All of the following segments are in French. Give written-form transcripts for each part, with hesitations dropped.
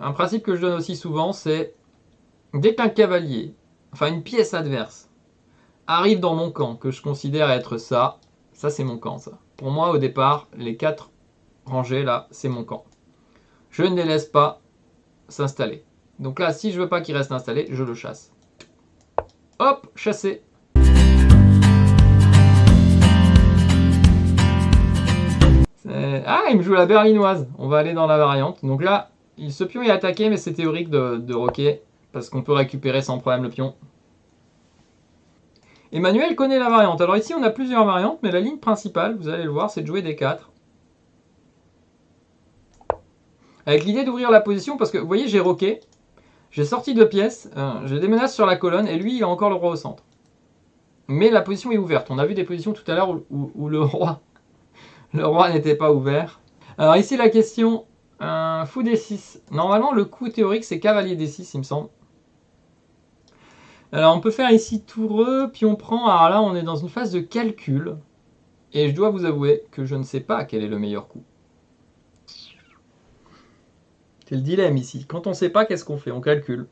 Un principe que je donne aussi souvent, c'est dès qu'un cavalier, enfin une pièce adverse, arrive dans mon camp, que je considère être ça c'est mon camp ça. Pour moi au départ, les 4 rangées là, c'est mon camp. Je ne les laisse pas s'installer. Donc là, si je veux pas qu'il reste installé, je le chasse. Hop, chassé. Ah, il me joue la berlinoise. On va aller dans la variante. Donc là, ce pion est attaqué, mais c'est théorique de roquer, parce qu'on peut récupérer sans problème le pion. Emmanuel connaît la variante. Alors ici, on a plusieurs variantes, mais la ligne principale, vous allez le voir, c'est de jouer D4. Avec l'idée d'ouvrir la position, parce que vous voyez, j'ai roqué, j'ai sorti 2 pièces, j'ai des menaces sur la colonne, et lui, il a encore le roi au centre. Mais la position est ouverte. On a vu des positions tout à l'heure où le roi n'était pas ouvert. Alors ici, la question, fou D6. Normalement, le coup théorique, c'est cavalier D6, il me semble. Alors on peut faire ici toureux, puis on prend. Alors là, on est dans une phase de calcul. Et je dois vous avouer que je ne sais pas quel est le meilleur coup. C'est le dilemme ici. Quand on ne sait pas, qu'est-ce qu'on fait? On calcule,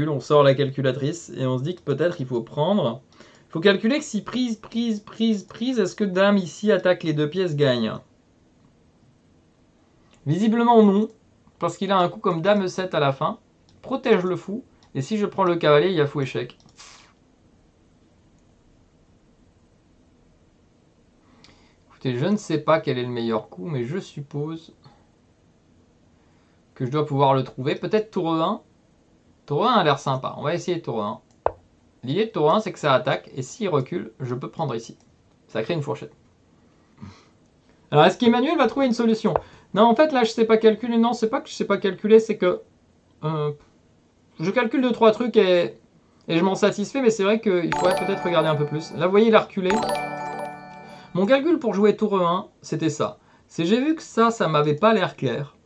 on sort la calculatrice et on se dit que peut-être il faut prendre. Il faut calculer que si prise, est-ce que dame ici attaque les 2 pièces gagne? Visiblement non, parce qu'il a un coup comme dame 7 à la fin. Protège le fou, et si je prends le cavalier, il y a fou échec. Écoutez, je ne sais pas quel est le meilleur coup, mais je suppose que je dois pouvoir le trouver. Peut-être tour E1. Tour E1 a l'air sympa, on va essayer tour E1. L'idée de tour 1, c'est que ça attaque, et s'il recule, je peux prendre ici. Ça crée une fourchette. Alors, est-ce qu'Emmanuel va trouver une solution? Non, en fait, là, je sais pas calculer. Non, c'est pas que je sais pas calculer, c'est que je calcule 2-3 trucs et je m'en satisfais, mais c'est vrai qu'il faudrait peut-être regarder un peu plus. Là, vous voyez, il a reculé. Mon calcul pour jouer tour 1, c'était ça. C'est j'ai vu que ça m'avait pas l'air clair.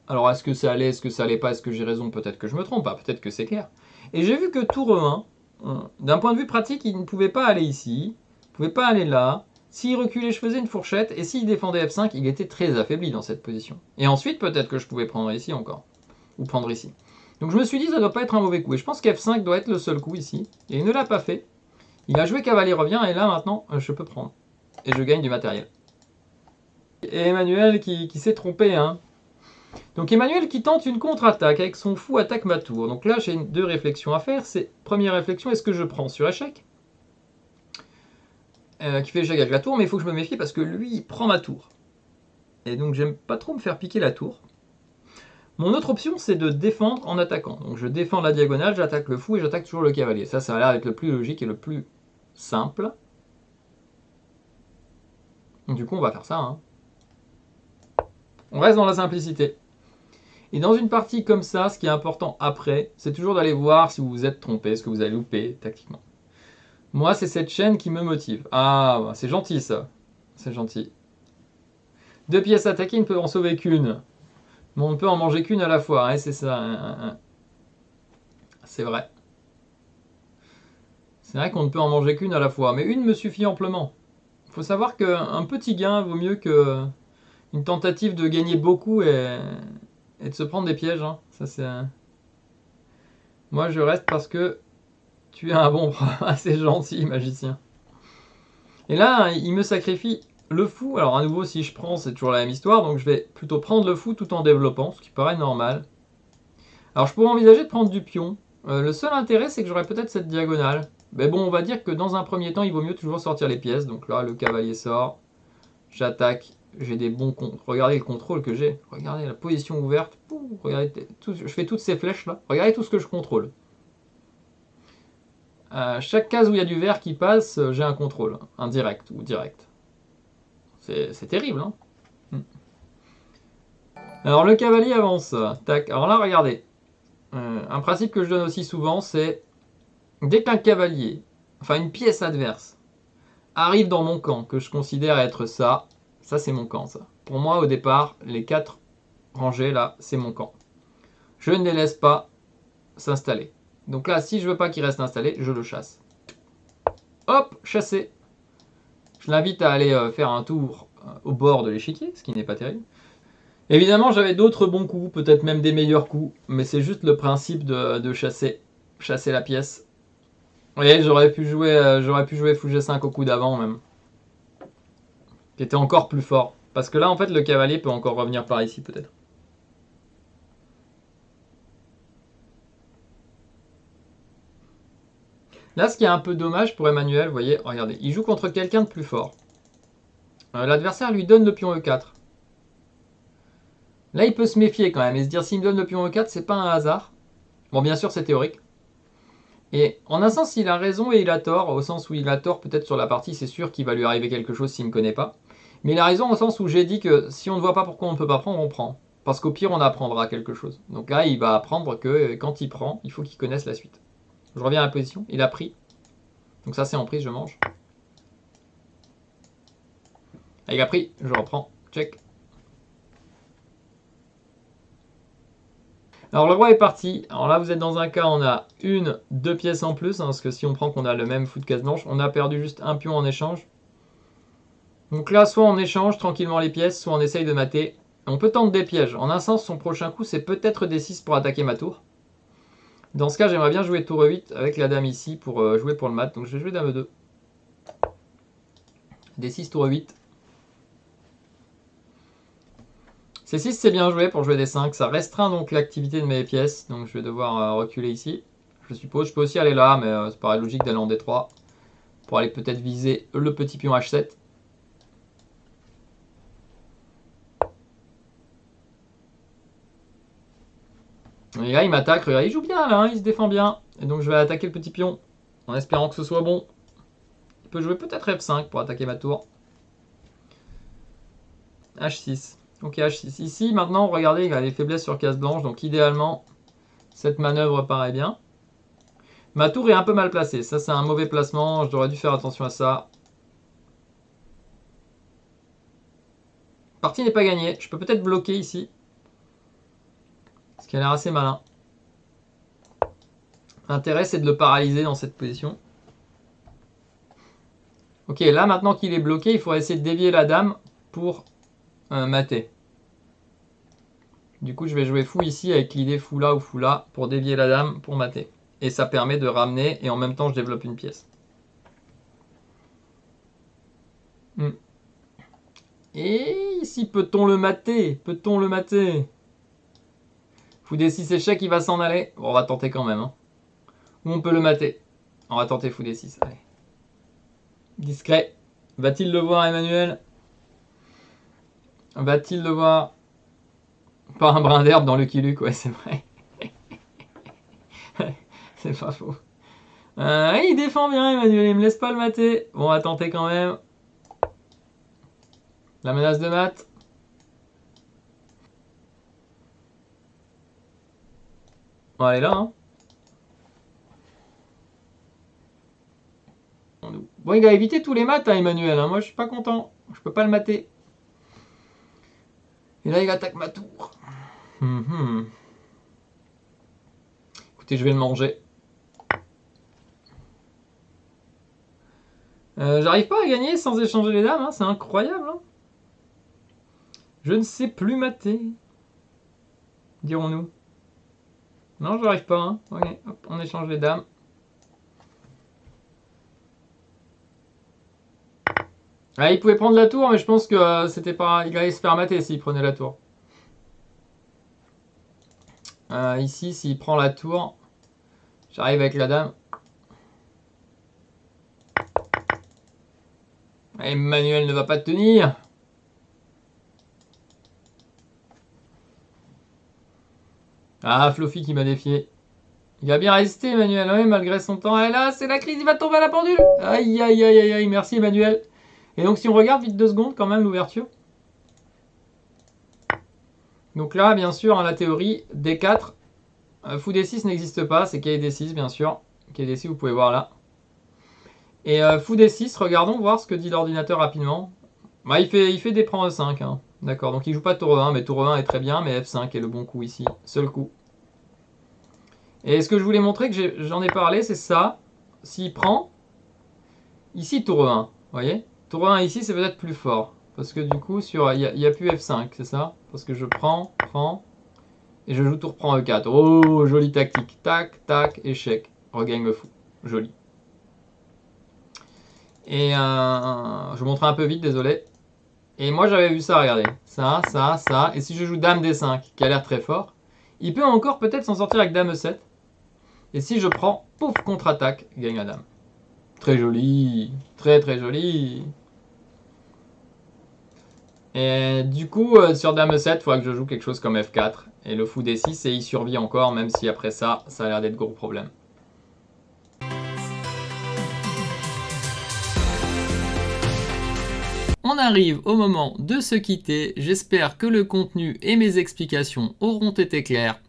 Alors, est-ce que ça allait, est-ce que ça allait pas, est-ce que j'ai raison? Peut-être que je me trompe, peut-être que c'est clair. Et j'ai vu que tour 1, d'un point de vue pratique, il ne pouvait pas aller ici, il ne pouvait pas aller là. S'il reculait, je faisais une fourchette, et s'il défendait F5, il était très affaibli dans cette position. Et ensuite, peut-être que je pouvais prendre ici encore, ou prendre ici. Donc je me suis dit, ça ne doit pas être un mauvais coup. Et je pense qu'F5 doit être le seul coup ici. Et il ne l'a pas fait. Il a joué cavalier revient, et là maintenant, je peux prendre. Et je gagne du matériel. Et Emmanuel qui s'est trompé, hein. Donc Emmanuel qui tente une contre-attaque avec son fou attaque ma tour. Donc là, j'ai 2 réflexions à faire. C'est première réflexion, est-ce que je prends sur échec qui fait échec avec la tour, mais il faut que je me méfie parce que lui, il prend ma tour. Et donc j'aime pas trop me faire piquer la tour. Mon autre option, c'est de défendre en attaquant. Donc je défends la diagonale, j'attaque le fou et j'attaque toujours le cavalier. Ça a l'air d'être le plus logique et le plus simple. Donc du coup, on va faire ça. Hein. On reste dans la simplicité. Et dans une partie comme ça, ce qui est important après, c'est toujours d'aller voir si vous vous êtes trompé, ce que vous avez loupé tactiquement. Moi, c'est cette chaîne qui me motive. Ah, c'est gentil ça. C'est gentil. 2 pièces attaquées, il ne peut en sauver qu'une. Mais on ne peut en manger qu'une à la fois. Hein, c'est ça. C'est vrai. C'est vrai qu'on ne peut en manger qu'une à la fois. Mais une me suffit amplement. Il faut savoir qu'un petit gain vaut mieux qu'une tentative de gagner beaucoup et de se prendre des pièges. Hein. Ça, c'est... Moi, je reste parce que tu es un bon assez gentil, magicien. Et là, il me sacrifie le fou. Alors, à nouveau, si je prends, c'est toujours la même histoire. Donc, je vais plutôt prendre le fou tout en développant, ce qui paraît normal. Alors, je pourrais envisager de prendre du pion. Le seul intérêt, c'est que j'aurais peut-être cette diagonale. Mais bon, on va dire que dans un premier temps, il vaut mieux toujours sortir les pièces. Donc là, le cavalier sort. J'attaque. J'ai des bons comptes. Regardez le contrôle que j'ai. Regardez la position ouverte. Pouh, regardez je fais toutes ces flèches là. Regardez tout ce que je contrôle. Chaque case où il y a du vert qui passe, j'ai un contrôle. Indirect ou direct. C'est terrible, hein. Alors le cavalier avance. Tac. Alors là, regardez. Un principe que je donne aussi souvent, c'est dès qu'un cavalier, enfin une pièce adverse, arrive dans mon camp, que je considère être ça c'est mon camp, ça. Pour moi, au départ, les 4 rangées là, c'est mon camp. Je ne les laisse pas s'installer. Donc là, si je veux pas qu'il reste installé, je le chasse. Hop, chassé. Je l'invite à aller faire un tour au bord de l'échiquier, ce qui n'est pas terrible. Évidemment, j'avais d'autres bons coups, peut-être même des meilleurs coups, mais c'est juste le principe de chasser la pièce. Vous voyez, j'aurais pu jouer fou G5 au coup d'avant même, qui était encore plus fort. Parce que là, en fait, le cavalier peut encore revenir par ici, peut-être. Là, ce qui est un peu dommage pour Emmanuel, vous voyez, regardez, il joue contre quelqu'un de plus fort. L'adversaire lui donne le pion E4. Là, il peut se méfier quand même et se dire s'il me donne le pion E4, c'est pas un hasard. Bon, bien sûr, c'est théorique. Et en un sens, il a raison et il a tort, au sens où il a tort peut-être sur la partie, c'est sûr qu'il va lui arriver quelque chose s'il ne me connaît pas. Mais il a raison au sens où j'ai dit que si on ne voit pas pourquoi on ne peut pas prendre, on prend. Parce qu'au pire, on apprendra quelque chose. Donc là, il va apprendre que quand il prend, il faut qu'il connaisse la suite. Je reviens à la position, il a pris. Donc ça, c'est en prise, je mange. Ah, il a pris, je reprends, check. Alors le roi est parti. Alors là, vous êtes dans un cas, on a deux pièces en plus, hein, parce que si on prend qu'on a le même fou de case blanche, on a perdu juste un pion en échange. Donc là, soit on échange tranquillement les pièces, soit on essaye de mater. On peut tenter des pièges. En un sens, son prochain coup, c'est peut-être D6 pour attaquer ma tour. Dans ce cas, j'aimerais bien jouer tour E8 avec la dame ici pour jouer pour le mat. Donc je vais jouer dame E2. D6 tour E8. C6, c'est bien joué pour jouer D5. Ça restreint donc l'activité de mes pièces. Donc je vais devoir reculer ici. Je suppose. Je peux aussi aller là, mais ça paraît logique d'aller en D3. Pour aller peut-être viser le petit pion H7. Et là, il m'attaque. Regarde, il joue bien là, hein, il se défend bien. Et donc je vais attaquer le petit pion en espérant que ce soit bon. Il peut jouer peut-être F5 pour attaquer ma tour. H6. Ok, H6. Ici, maintenant, regardez, il a des faiblesses sur case blanche. Donc idéalement, cette manœuvre paraît bien. Ma tour est un peu mal placée. Ça, c'est un mauvais placement. J'aurais dû faire attention à ça. La partie n'est pas gagnée. Je peux peut-être bloquer ici. Ce qui a l'air assez malin. L'intérêt, c'est de le paralyser dans cette position. Ok, là, maintenant qu'il est bloqué, il faudrait essayer de dévier la dame pour mater. Du coup, je vais jouer fou ici avec l'idée fou là ou fou là pour dévier la dame pour mater. Et ça permet de ramener et en même temps, je développe une pièce. Et ici, peut-on le mater? Peut-on le mater? Fou D6 échec, il va s'en aller. Bon, on va tenter quand même. Hein. Ou on peut le mater. On va tenter fou D6. Allez. Discret. Va-t-il le voir, Emmanuel? Va-t-il le voir? Pas un brin d'herbe dans le Lucky ouais, c'est vrai. C'est pas faux. Il défend bien, Emmanuel. Il me laisse pas le mater. Bon, on va tenter quand même. La menace de mat. Bon, elle est là, hein. Bon, il a évité tous les mats, hein, Emmanuel. Hein. Moi, je suis pas content. Je peux pas le mater. Et là, il attaque ma tour. Écoutez, je vais le manger. J'arrive pas à gagner sans échanger les dames. Hein. C'est incroyable. Hein. Je ne sais plus mater. Dirons-nous. Non, j'arrive pas. Hein. Ok, hop, on échange les dames. Ah, il pouvait prendre la tour, mais je pense que c'était pas. Il allait se faire mater s'il prenait la tour. Ici, s'il prend la tour, j'arrive avec la dame. Emmanuel ne va pas tenir. Ah, Fluffy qui m'a défié. Il a bien résisté, Emmanuel, oui, malgré son temps. Et là, c'est la crise, il va tomber à la pendule. Aïe, aïe, aïe, aïe, aïe, merci, Emmanuel. Et donc, si on regarde vite 2 secondes, quand même, l'ouverture. Donc là, bien sûr, la théorie, D4. Fou D6 n'existe pas, c'est K D6, bien sûr. K D6, vous pouvez voir là. Et fou D6, regardons voir ce que dit l'ordinateur rapidement. Bah, il fait des prends E5. Hein. D'accord, donc il joue pas tour E1, mais tour E1 est très bien, mais F5 est le bon coup ici. Seul coup. Et ce que je voulais montrer, que j'en ai parlé, c'est ça. S'il prend, ici tour E1, vous voyez? Tour E1 ici, c'est peut-être plus fort. Parce que du coup, il y a plus F5, c'est ça? Parce que je prends, et je joue tour prend E4. Oh, jolie tactique. Tac, tac, échec. Regagne le fou. Joli. Et je vous montrer un peu vite, désolé. Et moi j'avais vu ça, regardez. Ça, ça, ça. Et si je joue Dame D5, qui a l'air très fort, il peut encore peut-être s'en sortir avec Dame E7. Et si je prends, pouf, contre-attaque, gagne la Dame. Très joli. Très très joli. Et du coup, sur Dame E7, il faudra que je joue quelque chose comme F4. Et le fou D6, et il survit encore, même si après ça, ça a l'air d'être gros problème. On arrive au moment de se quitter. J'espère que le contenu et mes explications auront été clairs.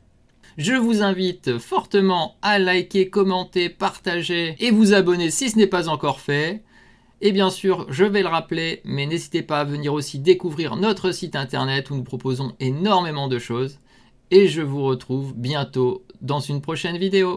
Je vous invite fortement à liker, commenter, partager et vous abonner si ce n'est pas encore fait. Et bien sûr, je vais le rappeler, mais n'hésitez pas à venir aussi découvrir notre site internet où nous proposons énormément de choses. Et je vous retrouve bientôt dans une prochaine vidéo.